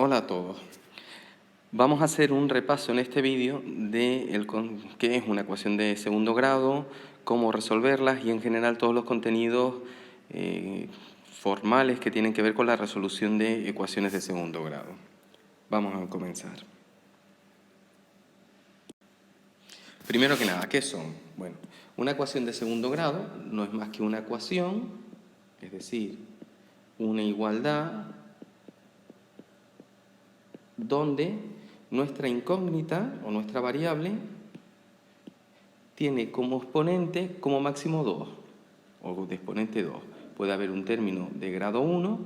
Hola a todos. Vamos a hacer un repaso en este vídeo de qué es una ecuación de segundo grado, cómo resolverlas y en general todos los contenidos formales que tienen que ver con la resolución de ecuaciones de segundo grado. Vamos a comenzar. Primero que nada, ¿qué son? Bueno, una ecuación de segundo grado no es más que una ecuación, es decir, una igualdad donde nuestra incógnita o nuestra variable tiene como exponente como máximo 2 o de exponente 2. Puede haber un término de grado 1,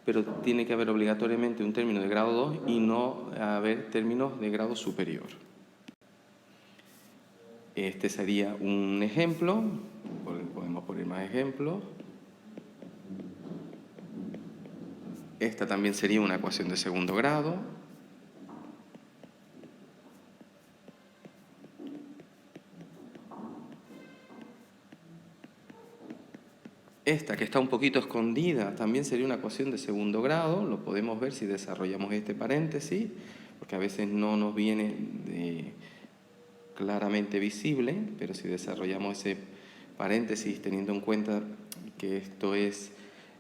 pero tiene que haber obligatoriamente un término de grado 2 y no haber términos de grado superior. Este sería un ejemplo, podemos poner más ejemplos. Esta también sería una ecuación de segundo grado. Esta, que está un poquito escondida, también sería una ecuación de segundo grado. Lo podemos ver si desarrollamos este paréntesis, porque a veces no nos viene claramente visible, pero si desarrollamos ese paréntesis teniendo en cuenta que esto es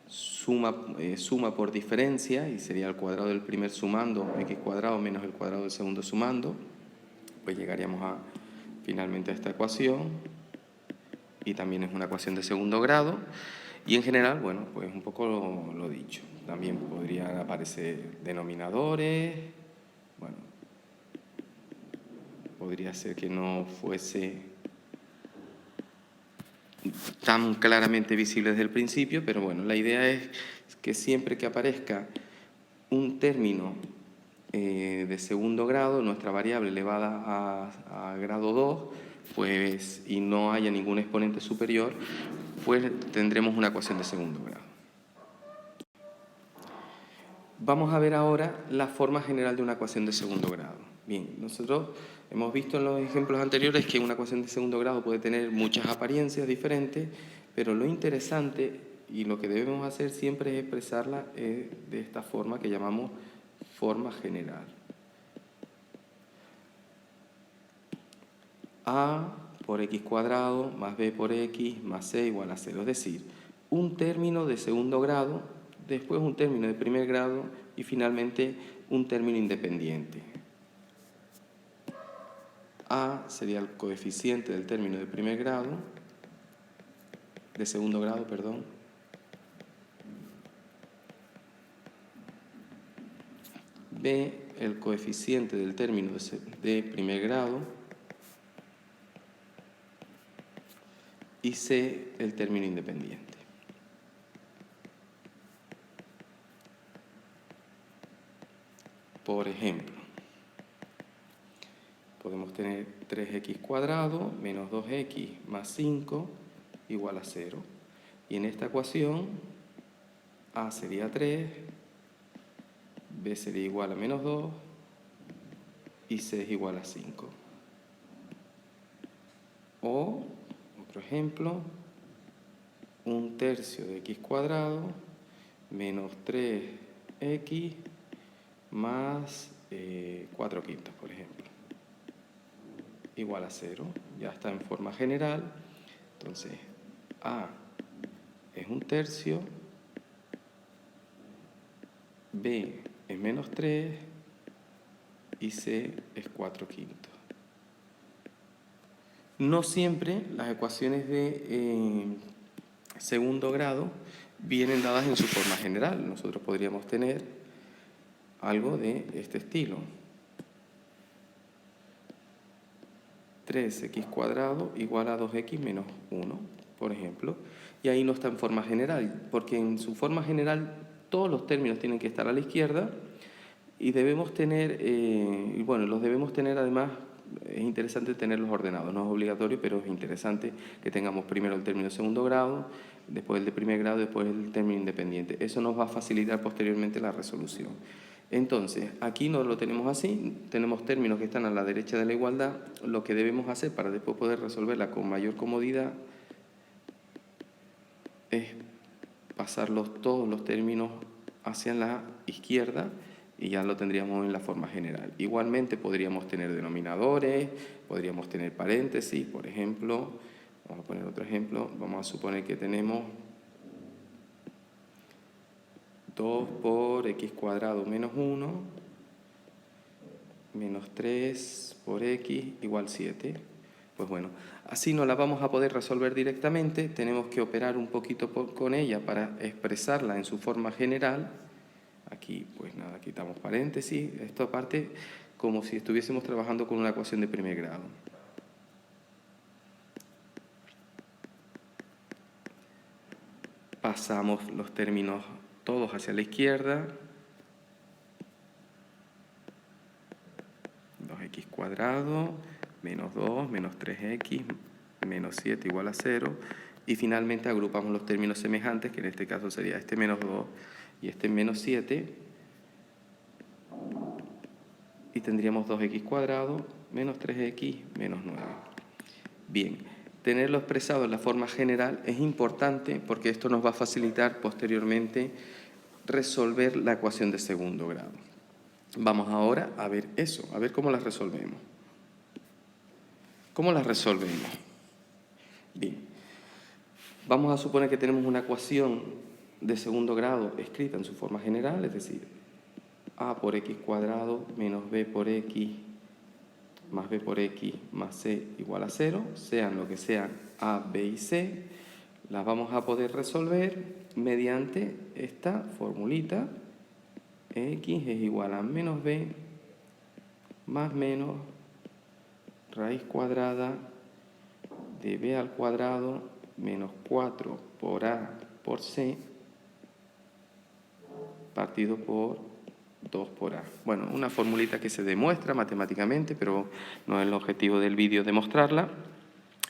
suma por diferencia, y sería el cuadrado del primer sumando, x cuadrado menos el cuadrado del segundo sumando, pues llegaríamos finalmente a esta ecuación. Y también es una ecuación de segundo grado. Y en general, bueno, pues un poco lo dicho. También podrían aparecer denominadores. Bueno, podría ser que no fuese tan claramente visible desde el principio, pero bueno, la idea es que siempre que aparezca un término de segundo grado, nuestra variable elevada a grado 2, pues, y no haya ningún exponente superior, pues tendremos una ecuación de segundo grado. Vamos a ver ahora la forma general de una ecuación de segundo grado. Bien, nosotros hemos visto en los ejemplos anteriores que una ecuación de segundo grado puede tener muchas apariencias diferentes, pero lo interesante y lo que debemos hacer siempre es expresarla de esta forma que llamamos forma general. A por x cuadrado más b por x más c igual a 0. Es decir, un término de segundo grado, después un término de primer grado y finalmente un término independiente. A sería el coeficiente del término de primer grado, de segundo grado, perdón. B, el coeficiente del término de primer grado. Y C, el término independiente. Por ejemplo, podemos tener 3x cuadrado menos 2x más 5 igual a 0. Y en esta ecuación, A sería 3, B sería igual a menos 2 y C es igual a 5. O, otro ejemplo, un tercio de x cuadrado menos 3x más 4 quintos, por ejemplo, igual a 0. Ya está en forma general. Entonces, A es un tercio, B es menos 3 y C es 4 quintos. No siempre las ecuaciones de segundo grado vienen dadas en su forma general. Nosotros podríamos tener algo de este estilo. 3x cuadrado igual a 2x menos 1, por ejemplo. Y ahí no está en forma general, porque en su forma general todos los términos tienen que estar a la izquierda y debemos tener, los debemos tener además, es interesante tenerlos ordenados, no es obligatorio, pero es interesante que tengamos primero el término de segundo grado, después el de primer grado, después el término independiente. Eso nos va a facilitar posteriormente la resolución. Entonces, aquí no lo tenemos así, tenemos términos que están a la derecha de la igualdad. Lo que debemos hacer para después poder resolverla con mayor comodidad es pasar todos los términos hacia la izquierda y ya lo tendríamos en la forma general. Igualmente podríamos tener denominadores, podríamos tener paréntesis, por ejemplo, vamos a poner otro ejemplo, vamos a suponer que tenemos 2 por x cuadrado menos 1, menos 3 por x igual 7. Pues bueno, así no la vamos a poder resolver directamente, tenemos que operar un poquito con ella para expresarla en su forma general. Aquí, pues nada, quitamos paréntesis, esto aparte como si estuviésemos trabajando con una ecuación de primer grado. Pasamos los términos todos hacia la izquierda. 2x cuadrado menos 2 menos 3x menos 7 igual a 0. Y finalmente agrupamos los términos semejantes, que en este caso sería este menos 2 y este menos 7. Y tendríamos 2x cuadrado menos 3x menos 9. Bien, tenerlo expresado en la forma general es importante porque esto nos va a facilitar posteriormente resolver la ecuación de segundo grado. Vamos ahora a ver eso, a ver cómo las resolvemos. ¿Cómo las resolvemos? Bien, vamos a suponer que tenemos una ecuación de segundo grado escrita en su forma general, es decir, a por x cuadrado menos b por x más b por x más c igual a 0, sean lo que sean a, b y c, las vamos a poder resolver mediante esta formulita. X es igual a menos b más menos raíz cuadrada de b al cuadrado menos 4 por a por c partido por 2 por a. Bueno, una formulita que se demuestra matemáticamente, pero no es el objetivo del vídeo demostrarla,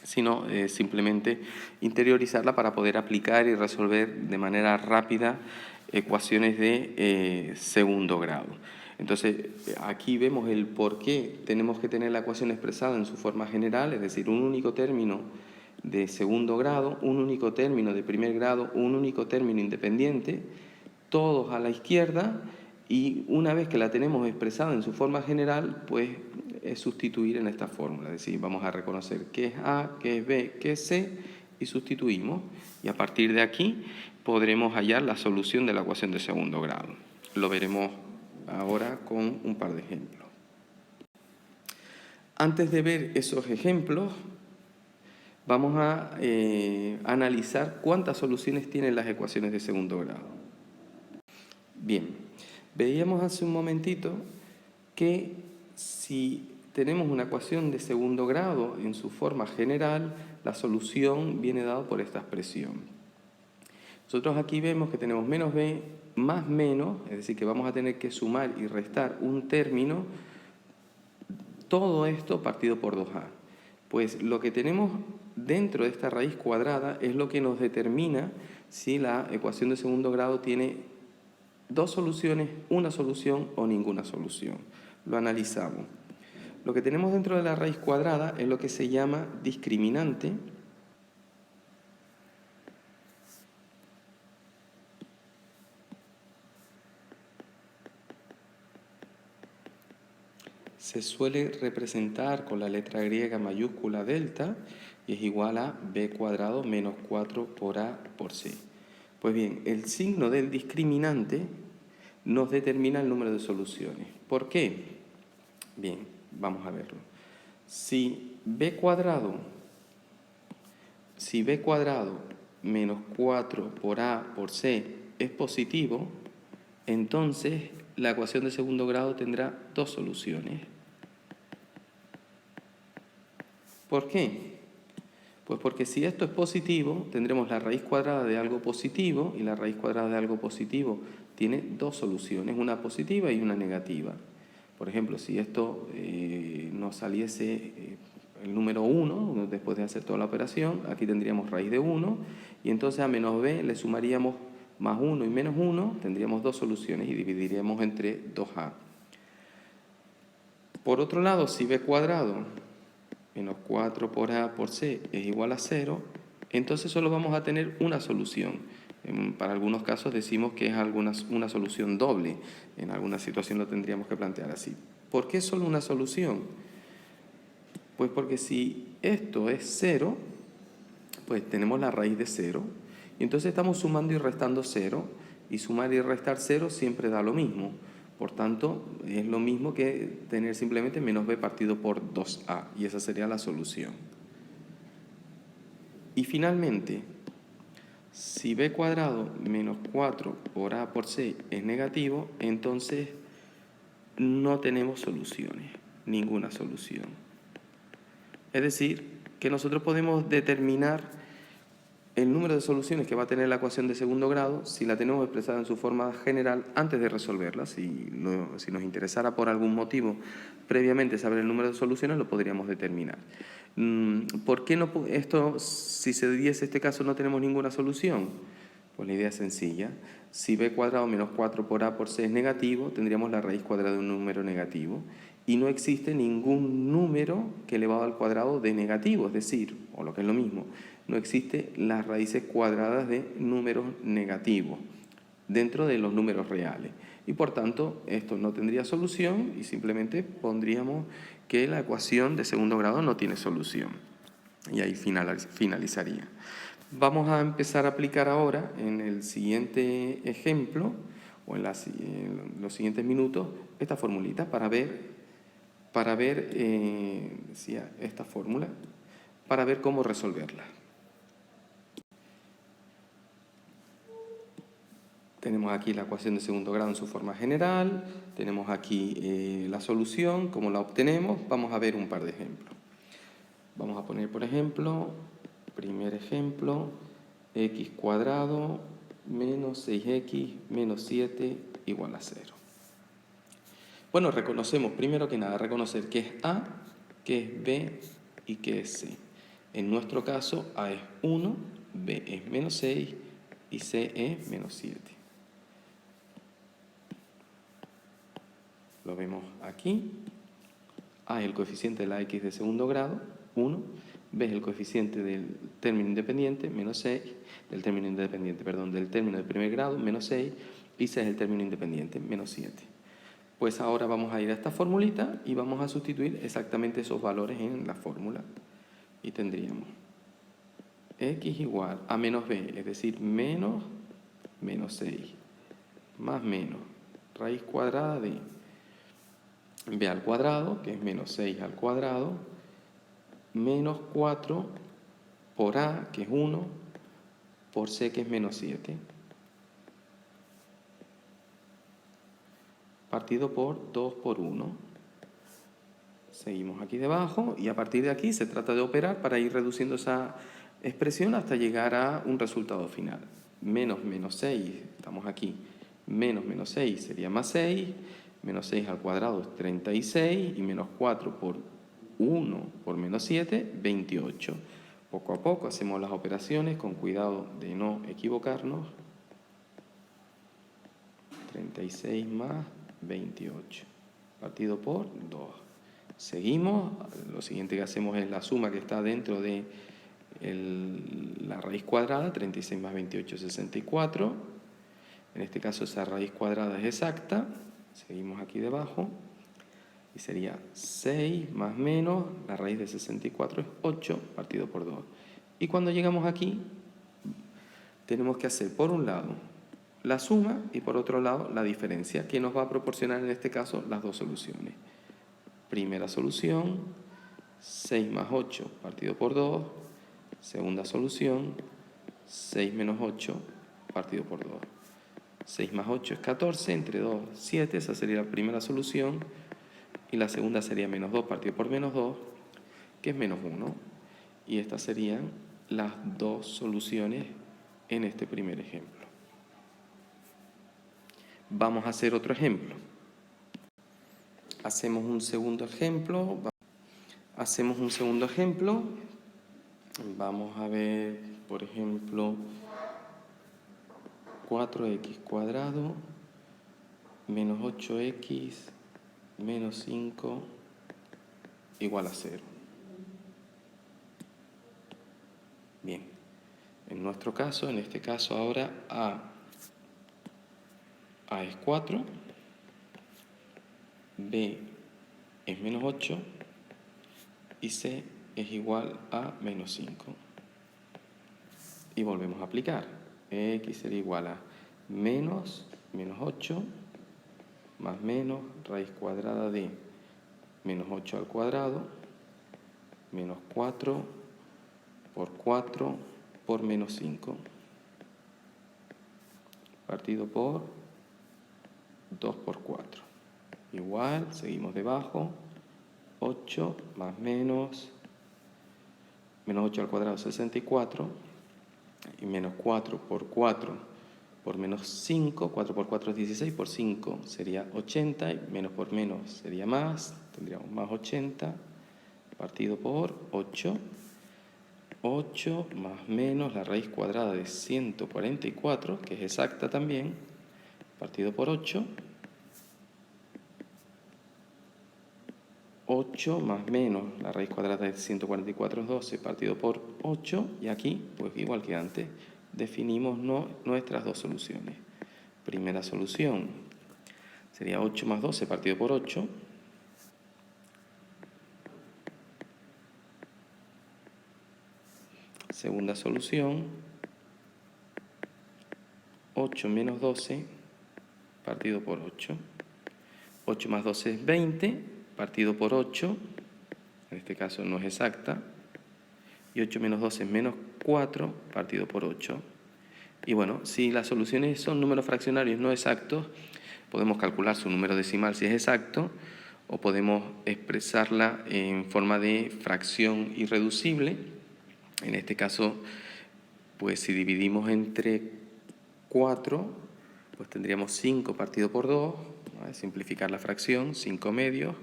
sino simplemente interiorizarla para poder aplicar y resolver de manera rápida ecuaciones de segundo grado. Entonces, aquí vemos el por qué tenemos que tener la ecuación expresada en su forma general, es decir, un único término de segundo grado, un único término de primer grado, un único término independiente, todos a la izquierda, y una vez que la tenemos expresada en su forma general, pues es sustituir en esta fórmula. Es decir, vamos a reconocer qué es A, qué es B, qué es C, y sustituimos. Y a partir de aquí podremos hallar la solución de la ecuación de segundo grado. Lo veremos ahora con un par de ejemplos. Antes de ver esos ejemplos, vamos a analizar cuántas soluciones tienen las ecuaciones de segundo grado. Bien, veíamos hace un momentito que si tenemos una ecuación de segundo grado en su forma general, la solución viene dada por esta expresión. Nosotros aquí vemos que tenemos menos b más menos, es decir, que vamos a tener que sumar y restar un término, todo esto partido por 2a. Pues lo que tenemos dentro de esta raíz cuadrada es lo que nos determina si la ecuación de segundo grado tiene dos soluciones, una solución o ninguna solución. Lo analizamos. Lo que tenemos dentro de la raíz cuadrada es lo que se llama discriminante. Se suele representar con la letra griega mayúscula delta y es igual a b cuadrado menos 4 por a por c. Pues bien, el signo del discriminante nos determina el número de soluciones. ¿Por qué? Bien, vamos a verlo. Si b cuadrado menos 4 por a por c es positivo, entonces la ecuación de segundo grado tendrá dos soluciones. ¿Por qué? Pues porque si esto es positivo, tendremos la raíz cuadrada de algo positivo, y la raíz cuadrada de algo positivo tiene dos soluciones, una positiva y una negativa. Por ejemplo, si esto nos saliese el número 1, después de hacer toda la operación, aquí tendríamos raíz de 1, y entonces a menos b le sumaríamos más 1 y menos 1, tendríamos dos soluciones y dividiríamos entre 2a. Por otro lado, si b cuadrado menos 4 por a por c es igual a 0, entonces solo vamos a tener una solución. Para algunos casos decimos que es una solución doble. En alguna situación lo tendríamos que plantear así. ¿Por qué solo una solución? Pues porque si esto es 0, pues tenemos la raíz de 0. Y entonces estamos sumando y restando 0. Y sumar y restar 0 siempre da lo mismo. Por tanto, es lo mismo que tener simplemente menos b partido por 2a. Y esa sería la solución. Y finalmente, si b cuadrado menos 4 por a por c es negativo, entonces no tenemos soluciones, ninguna solución. Es decir, que nosotros podemos determinar el número de soluciones que va a tener la ecuación de segundo grado si la tenemos expresada en su forma general antes de resolverla. Si nos interesara por algún motivo previamente saber el número de soluciones, lo podríamos determinar. ¿Por qué no esto, si se diese este caso, no tenemos ninguna solución? Pues la idea es sencilla. Si b cuadrado menos 4 por a por c es negativo, tendríamos la raíz cuadrada de un número negativo. Y no existe ningún número que elevado al cuadrado de negativo, es decir, o lo que es lo mismo, no existe las raíces cuadradas de números negativos dentro de los números reales. Y por tanto, esto no tendría solución y simplemente pondríamos que la ecuación de segundo grado no tiene solución. Y ahí finalizaría. Vamos a empezar a aplicar ahora en el siguiente ejemplo o en los siguientes minutos esta formulita para ver esta fórmula para ver cómo resolverla. Tenemos aquí la ecuación de segundo grado en su forma general, tenemos aquí la solución, cómo la obtenemos. Vamos a ver un par de ejemplos. Vamos a poner, por ejemplo, primer ejemplo, x cuadrado menos 6x menos 7 igual a 0. Bueno, reconocemos, primero que nada, reconocer qué es a, qué es b y qué es c. En nuestro caso, a es 1, b es menos 6 y c es menos 7. Lo vemos aquí. A es el coeficiente de la x de segundo grado, 1. B es el coeficiente del término independiente, menos 6. Del término de primer grado, menos 6. Y C es el término independiente, menos 7. Pues ahora vamos a ir a esta formulita y vamos a sustituir exactamente esos valores en la fórmula. Y tendríamos x igual a menos b, es decir, menos 6, más menos raíz cuadrada de b al cuadrado, que es menos 6 al cuadrado, menos 4 por a, que es 1, por c, que es menos 7, partido por 2 por 1. Seguimos aquí debajo y a partir de aquí se trata de operar para ir reduciendo esa expresión hasta llegar a un resultado final. Menos 6, estamos aquí, menos 6 sería más 6, menos 6 al cuadrado es 36 y menos 4 por 1 por menos 7, 28. Poco a poco hacemos las operaciones con cuidado de no equivocarnos. 36 más 28, partido por 2. Seguimos, lo siguiente que hacemos es la suma que está dentro de la raíz cuadrada, 36 más 28 es 64. En este caso esa raíz cuadrada es exacta. Seguimos aquí debajo. Y sería 6 más menos, la raíz de 64 es 8, partido por 2. Y cuando llegamos aquí, tenemos que hacer por un lado la suma y por otro lado la diferencia, que nos va a proporcionar en este caso las dos soluciones. Primera solución, 6 más 8 partido por 2. Segunda solución, 6 menos 8 partido por 2. 6 más 8 es 14, entre 2, 7, esa sería la primera solución. Y la segunda sería menos 2 partido por menos 2, que es menos 1. Y estas serían las dos soluciones en este primer ejemplo. Vamos a hacer otro ejemplo. Hacemos un segundo ejemplo. Vamos a ver, por ejemplo, 4x cuadrado menos 8x menos 5 igual a 0. Bien, en nuestro caso. En este caso ahora A es 4, B es menos 8 y C es igual a menos 5. Y volvemos a aplicar. X sería igual a menos 8 más menos raíz cuadrada de menos 8 al cuadrado menos 4 por menos 5 partido por 2 por 4. Igual, seguimos debajo, 8 más menos 8 al cuadrado 64 y menos 4 por menos 5, 4 por 4 es 16, por 5 sería 80 y menos por menos sería más, tendríamos más 80 partido por 8. 8 más menos la raíz cuadrada de 144, que es exacta también, partido por 8. 8 más menos la raíz cuadrada de 144 es 12, partido por 8. Y aquí, pues igual que antes, definimos nuestras dos soluciones. Primera solución sería 8 más 12 partido por 8. Segunda solución, 8 menos 12 partido por 8. 8 más 12 es 20 partido por 8. En este caso no es exacta. Y 8 menos 12 es menos 4 partido por 8. Y bueno, si las soluciones son números fraccionarios no exactos, podemos calcular su número decimal si es exacto, o podemos expresarla en forma de fracción irreducible. En este caso, pues si dividimos entre 4, pues tendríamos 5 partido por 2, ¿vale? Simplificar la fracción, 5 medios,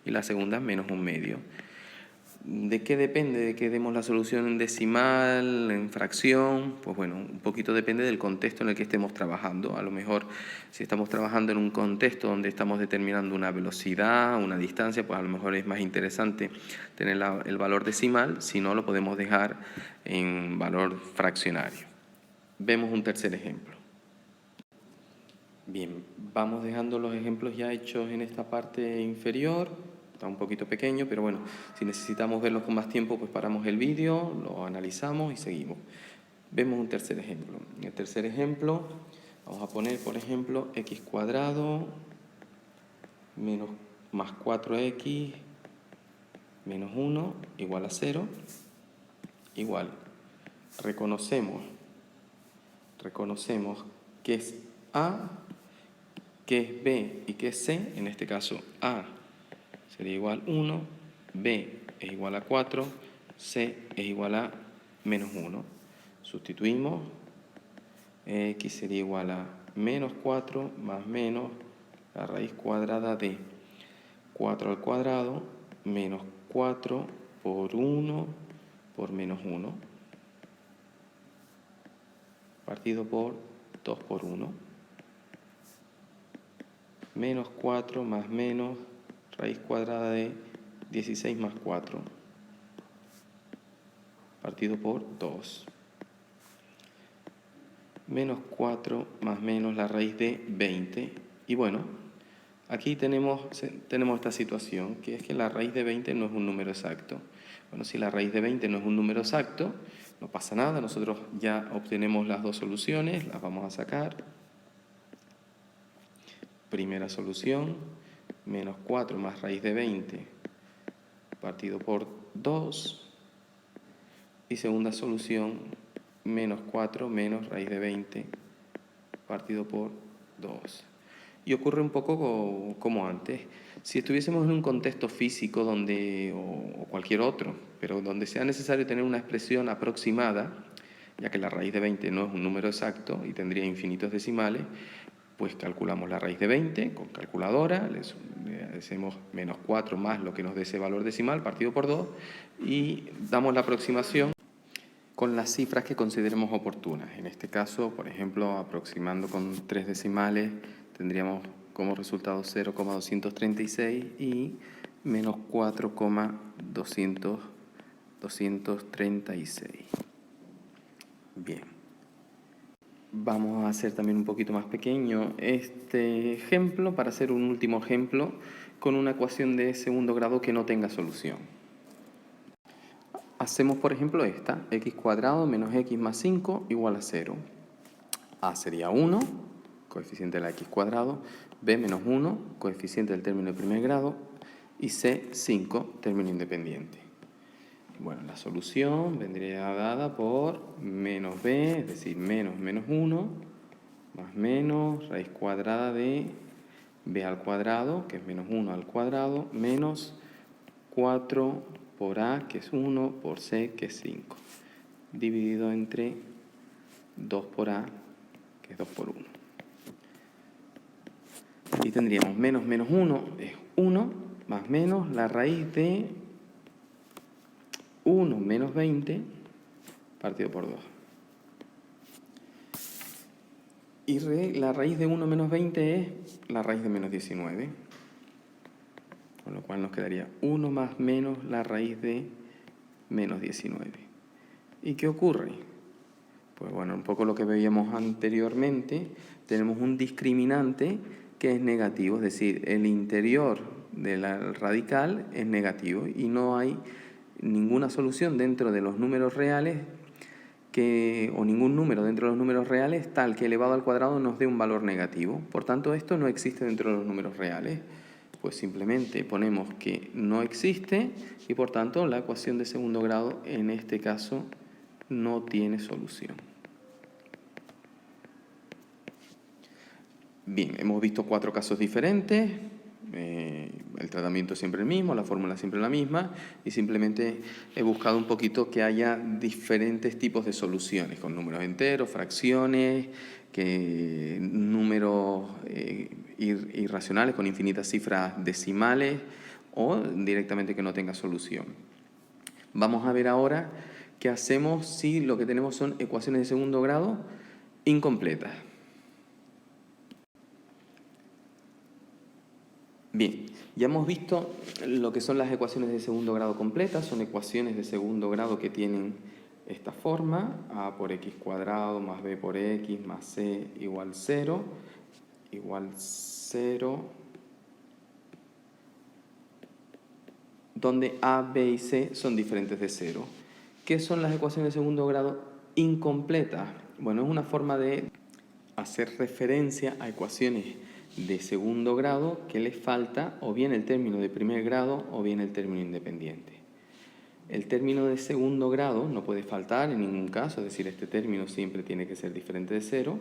y la segunda menos 1 medio. ¿De qué depende? ¿De que demos la solución en decimal, en fracción? Pues bueno, un poquito depende del contexto en el que estemos trabajando. A lo mejor, si estamos trabajando en un contexto donde estamos determinando una velocidad, una distancia, pues a lo mejor es más interesante tener el valor decimal. Si no, lo podemos dejar en valor fraccionario. Vemos un tercer ejemplo. Bien, vamos dejando los ejemplos ya hechos en esta parte inferior. Está un poquito pequeño, pero bueno, si necesitamos verlos con más tiempo, pues paramos el vídeo, lo analizamos y seguimos. Vemos un tercer ejemplo. En el tercer ejemplo vamos a poner, por ejemplo, x cuadrado menos más 4x menos 1 igual a 0. Igual, reconocemos que es A, que es B y que es C. En este caso A sería igual a 1, B es igual a 4, C es igual a menos 1. Sustituimos, X sería igual a menos 4 más menos la raíz cuadrada de 4 al cuadrado menos 4 por 1 por menos 1 partido por 2 por 1. Menos 4 más menos raíz cuadrada de 16 más 4 partido por 2. Menos 4 más menos la raíz de 20. Y bueno, aquí tenemos esta situación, que es que la raíz de 20 no es un número exacto. Bueno, si la raíz de 20 no es un número exacto, no pasa nada. Nosotros ya obtenemos las dos soluciones, las vamos a sacar. Primera solución, menos 4 más raíz de 20 partido por 2. Y segunda solución, menos 4 menos raíz de 20 partido por 2. Y ocurre un poco como antes. Si estuviésemos en un contexto físico o cualquier otro, pero donde sea necesario tener una expresión aproximada, ya que la raíz de 20 no es un número exacto y tendría infinitos decimales, pues calculamos la raíz de 20 con calculadora, le hacemos menos 4 más lo que nos dé ese valor decimal partido por 2 y damos la aproximación con las cifras que consideremos oportunas. En este caso, por ejemplo, aproximando con 3 decimales, tendríamos como resultado 0,236 y menos 4,236. Bien. Vamos a hacer también un poquito más pequeño este ejemplo para hacer un último ejemplo con una ecuación de segundo grado que no tenga solución. Hacemos, por ejemplo, esta, x cuadrado menos x más 5 igual a 0. A sería 1, coeficiente de la x cuadrado, b menos 1, coeficiente del término de primer grado, y c, 5, término independiente. Bueno, la solución vendría dada por menos b, es decir, menos 1, más menos raíz cuadrada de b al cuadrado, que es menos 1 al cuadrado, menos 4 por a, que es 1, por c, que es 5, dividido entre 2 por a, que es 2 por 1. Y tendríamos menos 1 es 1, más menos la raíz de 1 menos 20 partido por 2. Y la raíz de 1 menos 20 es la raíz de menos 19. Con lo cual nos quedaría 1 más menos la raíz de menos 19. ¿Y qué ocurre? Pues bueno, un poco lo que veíamos anteriormente, tenemos un discriminante que es negativo, es decir, el interior de la radical es negativo y no hay ninguna solución dentro de los números reales o ningún número dentro de los números reales tal que elevado al cuadrado nos dé un valor negativo. Por tanto, esto no existe dentro de los números reales. Pues simplemente ponemos que no existe y por tanto la ecuación de segundo grado en este caso no tiene solución. Bien, hemos visto 4 casos diferentes, el tratamiento es siempre el mismo, la fórmula es siempre la misma y simplemente he buscado un poquito que haya diferentes tipos de soluciones con números enteros, fracciones, números irracionales con infinitas cifras decimales o directamente que no tenga solución. Vamos a ver ahora qué hacemos si lo que tenemos son ecuaciones de segundo grado incompletas. Bien, ya hemos visto lo que son las ecuaciones de segundo grado completas. Son ecuaciones de segundo grado que tienen esta forma: a por x cuadrado más b por x más c igual 0, donde a, b y c son diferentes de 0. ¿Qué son las ecuaciones de segundo grado incompletas? Bueno, es una forma de hacer referencia a ecuaciones de segundo grado que les falta o bien el término de primer grado o bien el término independiente. El término de segundo grado no puede faltar en ningún caso, es decir, este término siempre tiene que ser diferente de 0,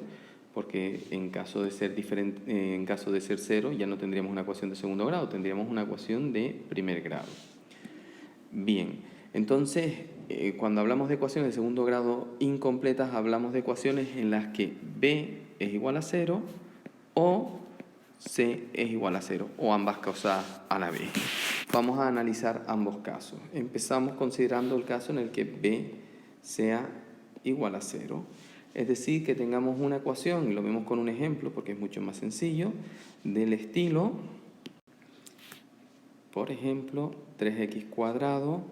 porque en caso de ser 0 ya no tendríamos una ecuación de segundo grado, tendríamos una ecuación de primer grado. Bien, entonces cuando hablamos de ecuaciones de segundo grado incompletas, hablamos de ecuaciones en las que b es igual a 0 o c es igual a 0, o ambas cosas a la vez. Vamos a analizar ambos casos. Empezamos considerando el caso en el que b sea igual a 0. Es decir, que tengamos una ecuación, y lo vemos con un ejemplo porque es mucho más sencillo, del estilo, por ejemplo, 3x cuadrado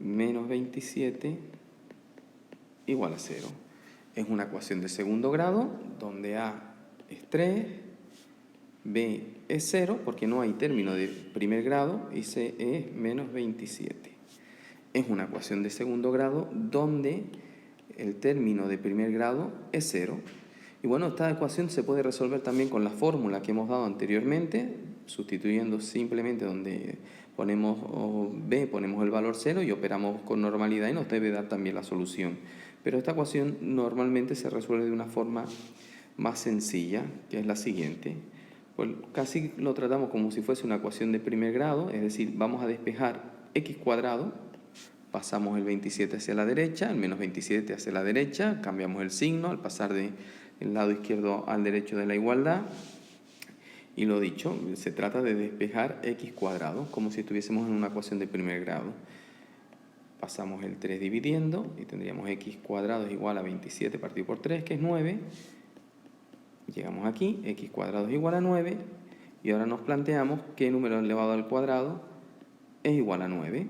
menos 27 igual a 0. Es una ecuación de segundo grado donde a es 3, b es 0 porque no hay término de primer grado y c es menos 27. Es una ecuación de segundo grado donde el término de primer grado es 0. Y bueno, esta ecuación se puede resolver también con la fórmula que hemos dado anteriormente, sustituyendo simplemente donde ponemos b, ponemos el valor 0 y operamos con normalidad y nos debe dar también la solución. Pero esta ecuación normalmente se resuelve de una forma más sencilla, que es la siguiente. Pues casi lo tratamos como si fuese una ecuación de primer grado, es decir, vamos a despejar x cuadrado, pasamos el 27 hacia la derecha, el menos 27 hacia la derecha, cambiamos el signo al pasar del lado izquierdo al derecho de la igualdad. Y lo dicho, se trata de despejar x cuadrado, como si estuviésemos en una ecuación de primer grado. Pasamos el 3 dividiendo y tendríamos x cuadrado es igual a 27 partido por 3, que es 9. Llegamos aquí, x cuadrado es igual a 9, y ahora nos planteamos qué número elevado al cuadrado es igual a 9.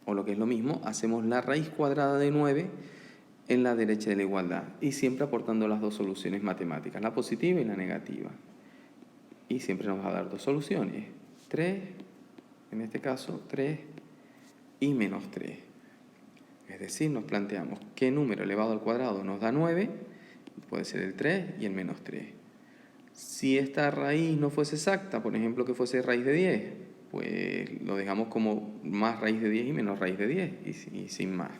O lo que es lo mismo, hacemos la raíz cuadrada de 9 en la derecha de la igualdad y siempre aportando las dos soluciones matemáticas, la positiva y la negativa. Y siempre nos va a dar dos soluciones, 3, en este caso 3 y menos 3. Es decir, nos planteamos qué número elevado al cuadrado nos da 9, puede ser el 3 y el menos 3. Si esta raíz no fuese exacta, por ejemplo que fuese raíz de 10, pues lo dejamos como más raíz de 10 y menos raíz de 10 y sin más.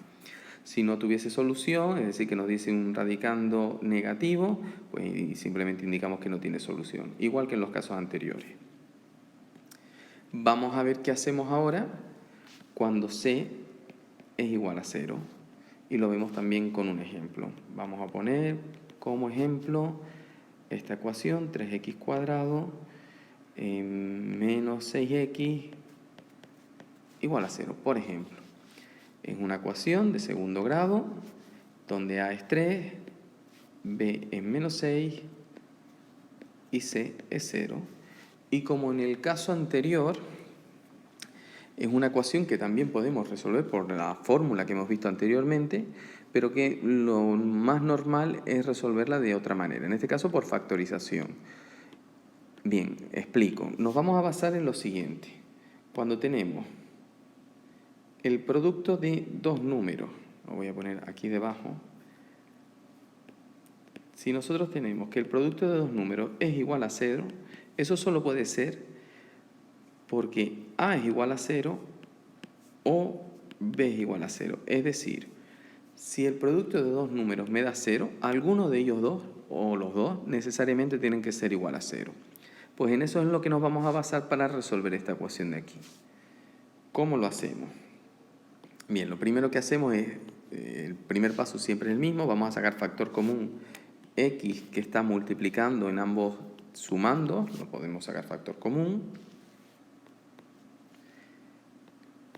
Si no tuviese solución, es decir, que nos dice un radicando negativo, pues simplemente indicamos que no tiene solución, igual que en los casos anteriores. Vamos a ver qué hacemos ahora cuando c es igual a 0. Y lo vemos también con un ejemplo. Vamos a poner como ejemplo esta ecuación, 3x cuadrado menos 6x igual a 0, por ejemplo. Es una ecuación de segundo grado, donde a es 3, b es menos 6 y c es 0. Y como en el caso anterior, es una ecuación que también podemos resolver por la fórmula que hemos visto anteriormente, pero que lo más normal es resolverla de otra manera, en este caso por factorización. Bien, explico. Nos vamos a basar en lo siguiente. Cuando tenemos el producto de dos números, lo voy a poner aquí debajo. Si nosotros tenemos que el producto de dos números es igual a 0, eso solo puede ser porque a es igual a 0 o b es igual a 0. Es decir, si el producto de dos números me da 0, alguno de ellos dos o los dos necesariamente tienen que ser igual a 0. Pues en eso es lo que nos vamos a basar para resolver esta ecuación de aquí. ¿Cómo lo hacemos? Bien, lo primero que hacemos es, el primer paso siempre es el mismo, vamos a sacar factor común x que está multiplicando en ambos sumando, lo podemos sacar factor común.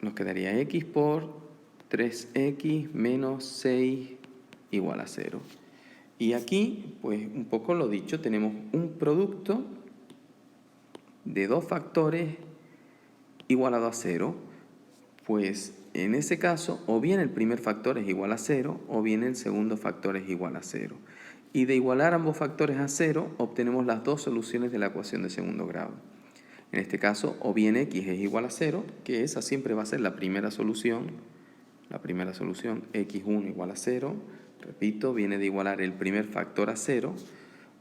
Nos quedaría x por 3x menos 6 igual a 0. Y aquí, pues un poco lo dicho, tenemos un producto de dos factores igualado a 0. Pues en ese caso, o bien el primer factor es igual a 0, o bien el segundo factor es igual a 0. Y de igualar ambos factores a 0, obtenemos las dos soluciones de la ecuación de segundo grado. En este caso, o bien x es igual a 0, que esa siempre va a ser la primera solución, x1 igual a 0, repito, viene de igualar el primer factor a 0,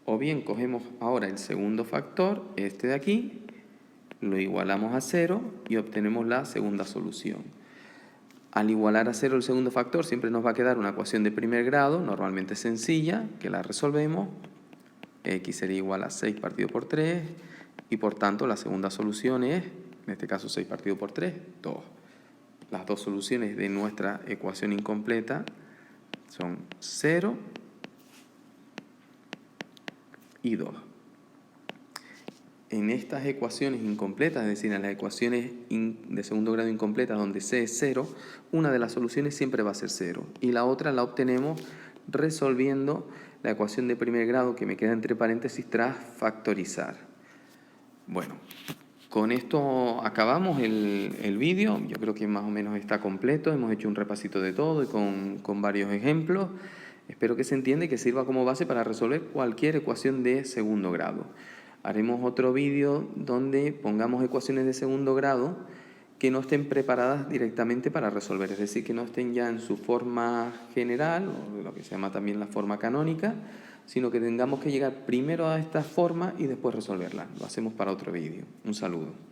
o bien cogemos ahora el segundo factor, este de aquí, lo igualamos a 0 y obtenemos la segunda solución. Al igualar a 0 el segundo factor siempre nos va a quedar una ecuación de primer grado, normalmente sencilla, que la resolvemos. X sería igual a 6 partido por 3 y por tanto la segunda solución es, en este caso 6 partido por 3, 2. Las dos soluciones de nuestra ecuación incompleta son 0 y 2. En estas ecuaciones incompletas, es decir, en las ecuaciones de segundo grado incompletas donde c es 0, una de las soluciones siempre va a ser 0 y la otra la obtenemos resolviendo la ecuación de primer grado que me queda entre paréntesis tras factorizar. Bueno, con esto acabamos el vídeo. Yo creo que más o menos está completo. Hemos hecho un repasito de todo y con varios ejemplos. Espero que se entienda y que sirva como base para resolver cualquier ecuación de segundo grado. Haremos otro vídeo donde pongamos ecuaciones de segundo grado que no estén preparadas directamente para resolver, es decir, que no estén ya en su forma general, o lo que se llama también la forma canónica, sino que tengamos que llegar primero a esta forma y después resolverla. Lo hacemos para otro vídeo. Un saludo.